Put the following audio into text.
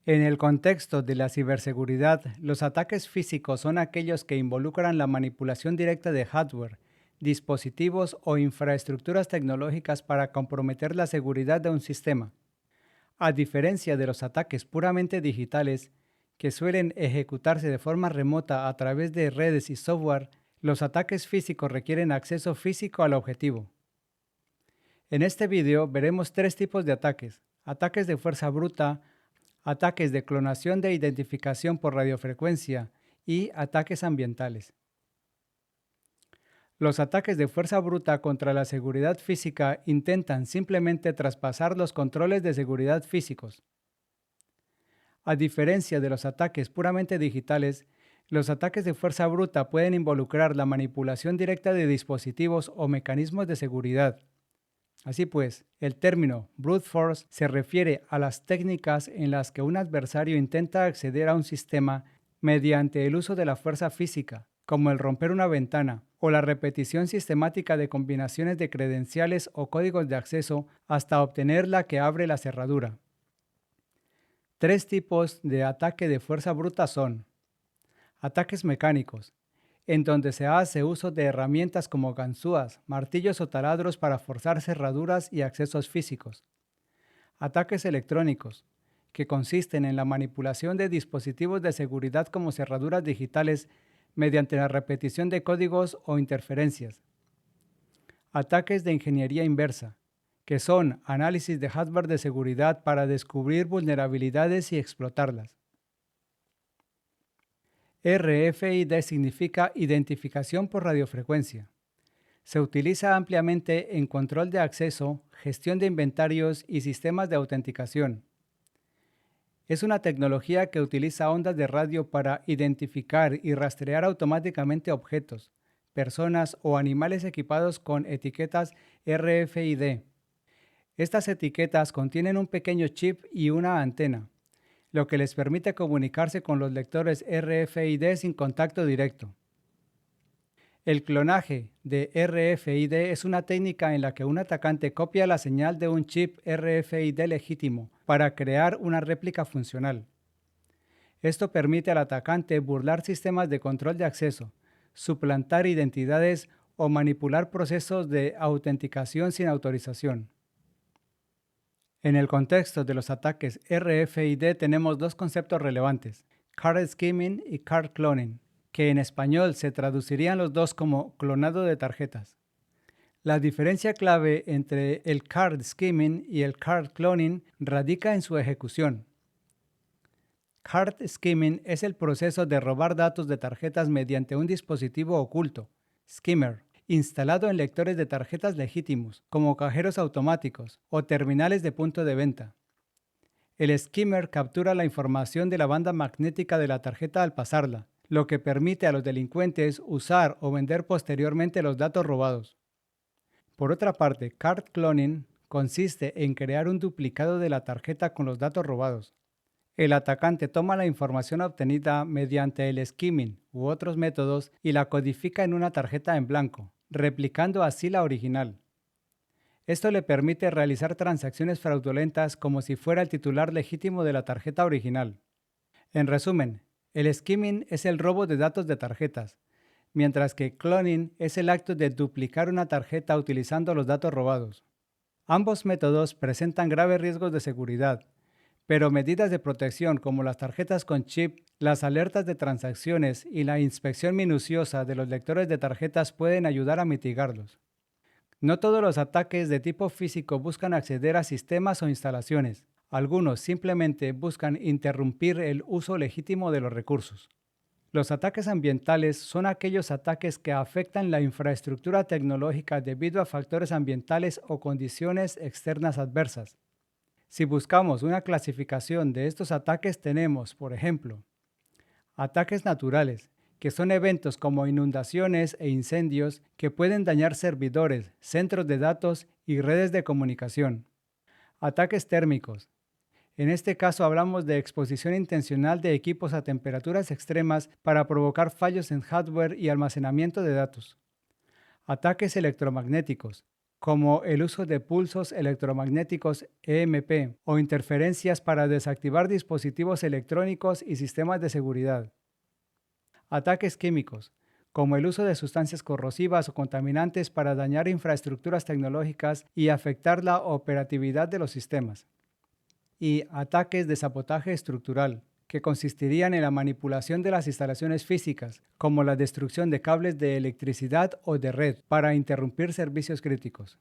En el contexto de la ciberseguridad, los ataques físicos son aquellos que involucran la manipulación directa de hardware, dispositivos o infraestructuras tecnológicas para comprometer la seguridad de un sistema. A diferencia de los ataques puramente digitales, que suelen ejecutarse de forma remota a través de redes y software, los ataques físicos requieren acceso físico al objetivo. En este video veremos tres tipos de ataques: ataques de fuerza bruta, ataques de clonación de identificación por radiofrecuencia y ataques ambientales. Los ataques de fuerza bruta contra la seguridad física intentan simplemente traspasar los controles de seguridad físicos. A diferencia de los ataques puramente digitales, los ataques de fuerza bruta pueden involucrar la manipulación directa de dispositivos o mecanismos de seguridad. Así pues, el término brute force se refiere a las técnicas en las que un adversario intenta acceder a un sistema mediante el uso de la fuerza física, como el romper una ventana o la repetición sistemática de combinaciones de credenciales o códigos de acceso hasta obtener la que abre la cerradura. Tres tipos de ataque de fuerza bruta son: ataques mecánicos, en donde se hace uso de herramientas como ganzúas, martillos o taladros para forzar cerraduras y accesos físicos. Ataques electrónicos, que consisten en la manipulación de dispositivos de seguridad como cerraduras digitales mediante la repetición de códigos o interferencias. Ataques de ingeniería inversa, que son análisis de hardware de seguridad para descubrir vulnerabilidades y explotarlas. RFID significa identificación por radiofrecuencia. Se utiliza ampliamente en control de acceso, gestión de inventarios y sistemas de autenticación. Es una tecnología que utiliza ondas de radio para identificar y rastrear automáticamente objetos, personas o animales equipados con etiquetas RFID. Estas etiquetas contienen un pequeño chip y una antena, lo que les permite comunicarse con los lectores RFID sin contacto directo. El clonaje de RFID es una técnica en la que un atacante copia la señal de un chip RFID legítimo para crear una réplica funcional. Esto permite al atacante burlar sistemas de control de acceso, suplantar identidades o manipular procesos de autenticación sin autorización. En el contexto de los ataques RFID tenemos dos conceptos relevantes: card skimming y card cloning, que en español se traducirían los dos como clonado de tarjetas. La diferencia clave entre el card skimming y el card cloning radica en su ejecución. Card skimming es el proceso de robar datos de tarjetas mediante un dispositivo oculto, skimmer, instalado en lectores de tarjetas legítimos, como cajeros automáticos o terminales de punto de venta. El skimmer captura la información de la banda magnética de la tarjeta al pasarla, lo que permite a los delincuentes usar o vender posteriormente los datos robados. Por otra parte, card cloning consiste en crear un duplicado de la tarjeta con los datos robados. El atacante toma la información obtenida mediante el skimming u otros métodos y la codifica en una tarjeta en blanco, replicando así la original. Esto le permite realizar transacciones fraudulentas como si fuera el titular legítimo de la tarjeta original. En resumen, el skimming es el robo de datos de tarjetas, mientras que cloning es el acto de duplicar una tarjeta utilizando los datos robados. Ambos métodos presentan graves riesgos de seguridad, pero medidas de protección como las tarjetas con chip, las alertas de transacciones y la inspección minuciosa de los lectores de tarjetas pueden ayudar a mitigarlos. No todos los ataques de tipo físico buscan acceder a sistemas o instalaciones. Algunos simplemente buscan interrumpir el uso legítimo de los recursos. Los ataques ambientales son aquellos ataques que afectan la infraestructura tecnológica debido a factores ambientales o condiciones externas adversas. Si buscamos una clasificación de estos ataques tenemos, por ejemplo, ataques naturales, que son eventos como inundaciones e incendios que pueden dañar servidores, centros de datos y redes de comunicación. Ataques térmicos. En este caso hablamos de exposición intencional de equipos a temperaturas extremas para provocar fallos en hardware y almacenamiento de datos. Ataques electromagnéticos, como el uso de pulsos electromagnéticos EMP o interferencias para desactivar dispositivos electrónicos y sistemas de seguridad. Ataques químicos, como el uso de sustancias corrosivas o contaminantes para dañar infraestructuras tecnológicas y afectar la operatividad de los sistemas. Y ataques de sabotaje estructural, que consistirían en la manipulación de las instalaciones físicas, como la destrucción de cables de electricidad o de red, para interrumpir servicios críticos.